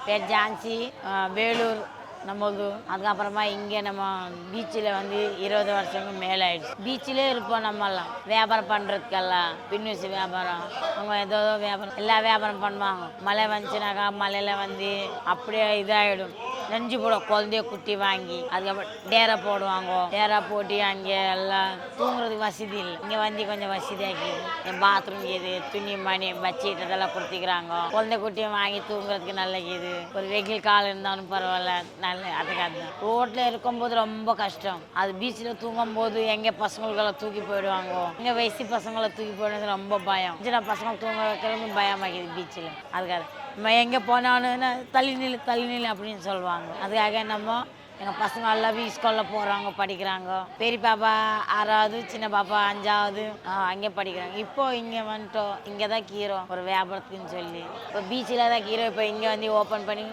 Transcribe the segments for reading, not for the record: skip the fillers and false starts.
பேர் ஜான்சி, வேலூர் நம்மளது. அதுக்கப்புறமா இங்கே நம்ம பீச்சில் வந்து 20 வருஷத்துக்கு மேலே ஆயிடுச்சு. பீச்சிலே இருப்போம். நம்மெல்லாம் வியாபாரம் பண்ணுறதுக்கெல்லாம் பின்னூசி வியாபாரம், அவங்க ஏதோ வியாபாரம், எல்லா வியாபாரம் பண்ணுவாங்க. மழை வந்துச்சுனாக்கா மழையில் வந்து அப்படியே இதாகிடும், நெஞ்சு போடும். குழந்தைய குட்டி வாங்கி அதுக்கப்புறம் டேரா போடுவாங்க. டேரா போட்டு அங்கே எல்லாம் தூங்குறதுக்கு வசதி இல்லை. இங்கே வந்து கொஞ்சம் வசதியாக்கிது. என் பாத்ரூம் இது, துணி மணி பட்ஜெட் இதெல்லாம் கொடுத்துக்கிறாங்க. குழந்தை குட்டியும் வாங்கி தூங்குறதுக்கு நல்லது. ஒரு வெயில் காலம் இருந்தாலும் பரவாயில்ல, நல்ல அதுக்காக தான். ரோட்டில் இருக்கும்போது ரொம்ப கஷ்டம். அது பீச்சில் தூங்கும் போது எங்கே பசங்களுக்கெல்லாம் தூக்கி போயிடுவாங்க. இங்கே வயசு பசங்களை தூக்கி போயிடுறது ரொம்ப பயம். சின்ன பசங்க தூங்க வைக்கிறது பயமாக்கிது பீச்சில். அதுக்காக நம்ம எங்கே போனாலும் தள்ளி நில்லு அப்படின்னு சொல்லுவாங்க. அதுக்காக நம்ம எங்கள் பசங்க எல்லாம் ஸ்கூலில் போகிறாங்க, படிக்கிறாங்க. பெரிய பாப்பா 6வது, சின்ன பாப்பா 5வது அங்கே படிக்கிறாங்க. இப்போ இங்கே வந்துட்டோம். இங்கே தான் கீரோம் ஒரு வியாபாரத்துக்குன்னு சொல்லி. இப்போ பீச்சில் தான் கீரோ. இப்போ இங்கே வந்து ஓப்பன் பண்ணி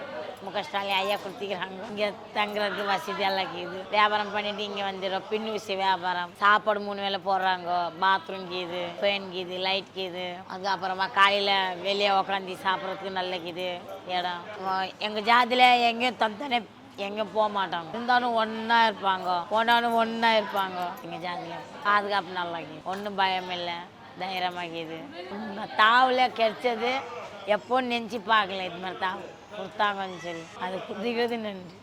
முகஸ்டாலி ஐயா கொடுத்துக்கிறாங்க. இங்கே தங்குறதுக்கு வசதி எல்லாம் இருக்குது. வியாபாரம் பண்ணிட்டு இங்கே வந்துடும். பின்னூசி வியாபாரம், சாப்பாடு 3 வேளை போடுறாங்க. பாத்ரூம் கீது, ஃபேன் கீது, லைட் கீது. அதுக்கப்புறமா காலையில் வெளியே உட்காந்து சாப்பிட்றதுக்கு நல்லக்குது இடம். எங்கள் ஜாதியில் எங்கேயும் தனித்தனே எங்கேயும் போக மாட்டாங்க. இருந்தாலும் ஒன்றா இருப்பாங்க, போனாலும் ஒன்றா இருப்பாங்க. எங்கள் ஜாதியில் பாதுகாப்பு நல்லாக்குது. ஒன்றும் பயம் இல்லை, தைரியமாக்குது. தாவில் கிடைச்சது எப்போ நினச்சி பார்க்கல. இது மாதிரி தாவு கொடுத்தாங்கன்னு சொல்லி அது குதிக்கிறது நன்றி.